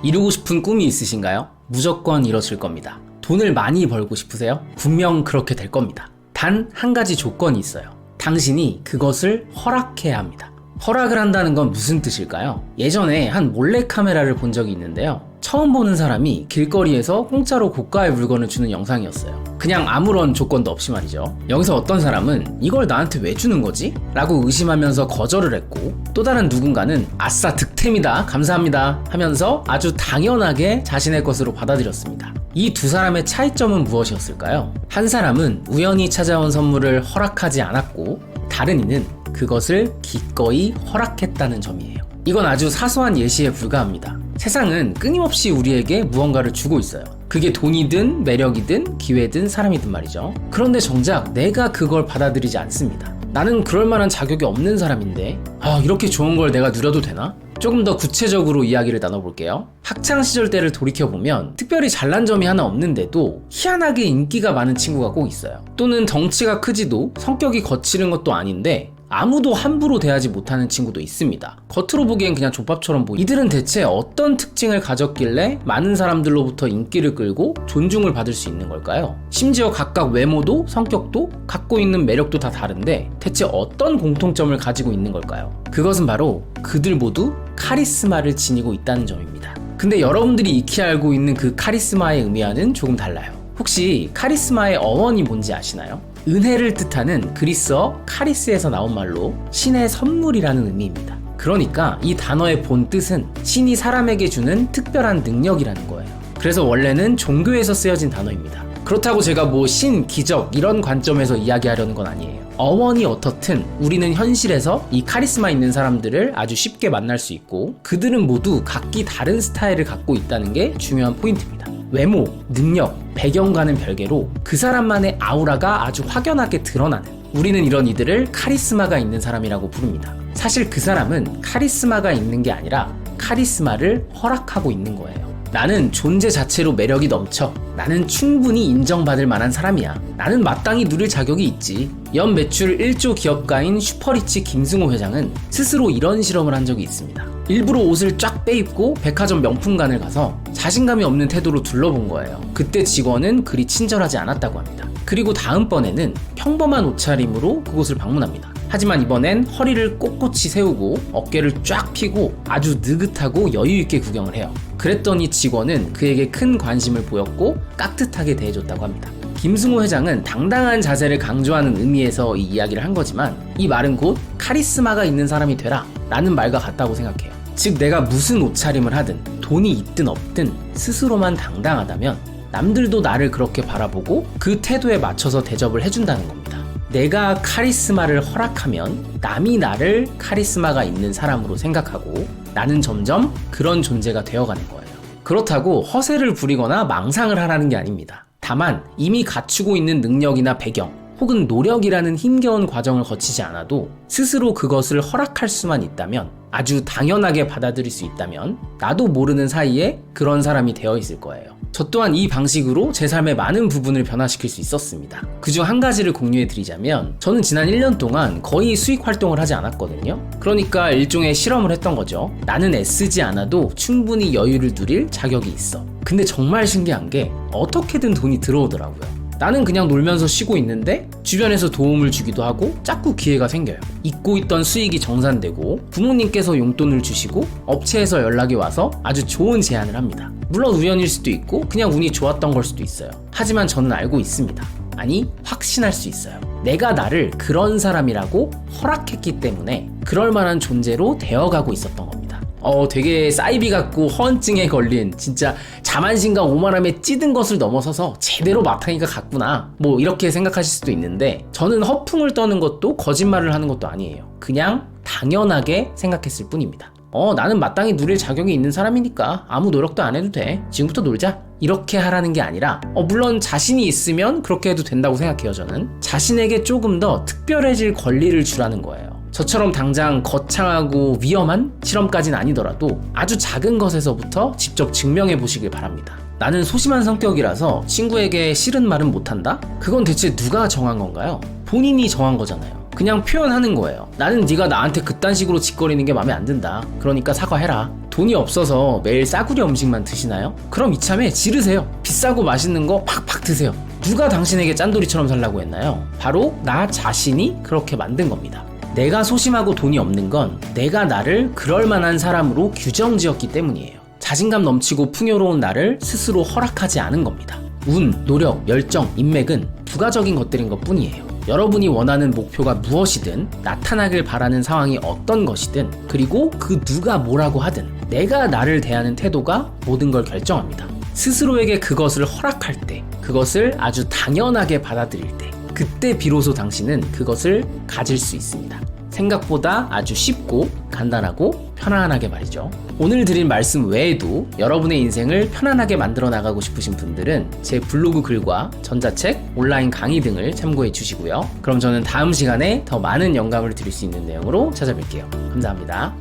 이루고 싶은 꿈이 있으신가요? 무조건 이뤄질 겁니다. 돈을 많이 벌고 싶으세요? 분명 그렇게 될 겁니다. 단 한 가지 조건이 있어요. 당신이 그것을 허락해야 합니다. 허락을 한다는 건 무슨 뜻일까요? 예전에 한 몰래카메라를 본 적이 있는데요. 처음 보는 사람이 길거리에서 공짜로 고가의 물건을 주는 영상이었어요. 그냥 아무런 조건도 없이 말이죠. 여기서 어떤 사람은 이걸 나한테 왜 주는 거지? 라고 의심하면서 거절을 했고, 또 다른 누군가는 아싸 득템이다 감사합니다 하면서 아주 당연하게 자신의 것으로 받아들였습니다. 이 두 사람의 차이점은 무엇이었을까요? 한 사람은 우연히 찾아온 선물을 허락하지 않았고, 다른 이는 그것을 기꺼이 허락했다는 점이에요. 이건 아주 사소한 예시에 불과합니다. 세상은 끊임없이 우리에게 무언가를 주고 있어요. 그게 돈이든 매력이든 기회든 사람이든 말이죠. 그런데 정작 내가 그걸 받아들이지 않습니다. 나는 그럴 만한 자격이 없는 사람인데 이렇게 좋은 걸 내가 누려도 되나? 조금 더 구체적으로 이야기를 나눠볼게요. 학창시절 때를 돌이켜보면 특별히 잘난 점이 하나 없는데도 희한하게 인기가 많은 친구가 꼭 있어요. 또는 덩치가 크지도 성격이 거칠은 것도 아닌데 아무도 함부로 대하지 못하는 친구도 있습니다. 겉으로 보기엔 그냥 족밥처럼 보이죠. 이들은 대체 어떤 특징을 가졌길래 많은 사람들로부터 인기를 끌고 존중을 받을 수 있는 걸까요? 심지어 각각 외모도 성격도 갖고 있는 매력도 다 다른데 대체 어떤 공통점을 가지고 있는 걸까요? 그것은 바로 그들 모두 카리스마를 지니고 있다는 점입니다. 근데 여러분들이 익히 알고 있는 그 카리스마의 의미와는 조금 달라요. 혹시 카리스마의 어원이 뭔지 아시나요? 은혜를 뜻하는 그리스어 카리스에서 나온 말로 신의 선물이라는 의미입니다. 그러니까 이 단어의 본 뜻은 신이 사람에게 주는 특별한 능력이라는 거예요. 그래서 원래는 종교에서 쓰여진 단어입니다. 그렇다고 제가 신, 기적 이런 관점에서 이야기하려는 건 아니에요. 어원이 어떻든 우리는 현실에서 이 카리스마 있는 사람들을 아주 쉽게 만날 수 있고, 그들은 모두 각기 다른 스타일을 갖고 있다는 게 중요한 포인트입니다. 외모, 능력, 배경과는 별개로 그 사람만의 아우라가 아주 확연하게 드러나는, 우리는 이런 이들을 카리스마가 있는 사람이라고 부릅니다. 사실 그 사람은 카리스마가 있는 게 아니라 카리스마를 허락하고 있는 거예요. 나는 존재 자체로 매력이 넘쳐. 나는 충분히 인정받을 만한 사람이야. 나는 마땅히 누릴 자격이 있지. 연 매출 1조 기업가인 슈퍼리치 김승호 회장은 스스로 이런 실험을 한 적이 있습니다. 일부러 옷을 쫙 빼입고 백화점 명품관을 가서 자신감이 없는 태도로 둘러본 거예요. 그때 직원은 그리 친절하지 않았다고 합니다. 그리고 다음번에는 평범한 옷차림으로 그곳을 방문합니다. 하지만 이번엔 허리를 꼿꼿이 세우고 어깨를 쫙 펴고 아주 느긋하고 여유있게 구경을 해요. 그랬더니 직원은 그에게 큰 관심을 보였고 깍듯하게 대해줬다고 합니다. 김승호 회장은 당당한 자세를 강조하는 의미에서 이 이야기를 한 거지만, 이 말은 곧 카리스마가 있는 사람이 되라 라는 말과 같다고 생각해요. 즉, 내가 무슨 옷차림을 하든 돈이 있든 없든 스스로만 당당하다면 남들도 나를 그렇게 바라보고 그 태도에 맞춰서 대접을 해준다는 겁니다. 내가 카리스마를 허락하면 남이 나를 카리스마가 있는 사람으로 생각하고 나는 점점 그런 존재가 되어가는 거예요. 그렇다고 허세를 부리거나 망상을 하라는 게 아닙니다. 다만 이미 갖추고 있는 능력이나 배경 혹은 노력이라는 힘겨운 과정을 거치지 않아도 스스로 그것을 허락할 수만 있다면, 아주 당연하게 받아들일 수 있다면 나도 모르는 사이에 그런 사람이 되어 있을 거예요. 저 또한 이 방식으로 제 삶의 많은 부분을 변화시킬 수 있었습니다. 그중 한 가지를 공유해 드리자면, 저는 지난 1년 동안 거의 수익 활동을 하지 않았거든요. 그러니까 일종의 실험을 했던 거죠. 나는 애쓰지 않아도 충분히 여유를 누릴 자격이 있어. 근데 정말 신기한 게 어떻게든 돈이 들어오더라고요. 나는 그냥 놀면서 쉬고 있는데 주변에서 도움을 주기도 하고 자꾸 기회가 생겨요. 잊고 있던 수익이 정산되고 부모님께서 용돈을 주시고 업체에서 연락이 와서 아주 좋은 제안을 합니다. 물론 우연일 수도 있고 그냥 운이 좋았던 걸 수도 있어요. 하지만 저는 알고 있습니다. 아니, 확신할 수 있어요. 내가 나를 그런 사람이라고 허락했기 때문에 그럴 만한 존재로 되어가고 있었던 겁니다. 되게 사이비 같고 허언증에 걸린, 진짜 자만심과 오만함에 찌든 것을 넘어서서 제대로 마탱이가 갔구나, 이렇게 생각하실 수도 있는데, 저는 허풍을 떠는 것도 거짓말을 하는 것도 아니에요. 그냥 당연하게 생각했을 뿐입니다. 나는 마땅히 누릴 자격이 있는 사람이니까 아무 노력도 안 해도 돼. 지금부터 놀자. 이렇게 하라는 게 아니라, 물론 자신이 있으면 그렇게 해도 된다고 생각해요. 저는 자신에게 조금 더 특별해질 권리를 주라는 거예요. 저처럼 당장 거창하고 위험한 실험까지는 아니더라도 아주 작은 것에서부터 직접 증명해 보시길 바랍니다. 나는 소심한 성격이라서 친구에게 싫은 말은 못한다? 그건 대체 누가 정한 건가요? 본인이 정한 거잖아요. 그냥 표현하는 거예요. 나는 네가 나한테 그딴 식으로 짓거리는 게 마음에 안 든다. 그러니까 사과해라. 돈이 없어서 매일 싸구려 음식만 드시나요? 그럼 이참에 지르세요. 비싸고 맛있는 거 팍팍 드세요. 누가 당신에게 짠돌이처럼 살라고 했나요? 바로 나 자신이 그렇게 만든 겁니다. 내가 소심하고 돈이 없는 건 내가 나를 그럴 만한 사람으로 규정지었기 때문이에요. 자신감 넘치고 풍요로운 나를 스스로 허락하지 않은 겁니다. 운, 노력, 열정, 인맥은 부가적인 것들인 것 뿐이에요. 여러분이 원하는 목표가 무엇이든, 나타나길 바라는 상황이 어떤 것이든, 그리고 그 누가 뭐라고 하든 내가 나를 대하는 태도가 모든 걸 결정합니다. 스스로에게 그것을 허락할 때, 그것을 아주 당연하게 받아들일 때, 그때 비로소 당신은 그것을 가질 수 있습니다. 생각보다 아주 쉽고 간단하고 편안하게 말이죠. 오늘 드린 말씀 외에도 여러분의 인생을 편안하게 만들어 나가고 싶으신 분들은 제 블로그 글과 전자책, 온라인 강의 등을 참고해 주시고요. 그럼 저는 다음 시간에 더 많은 영감을 드릴 수 있는 내용으로 찾아뵐게요. 감사합니다.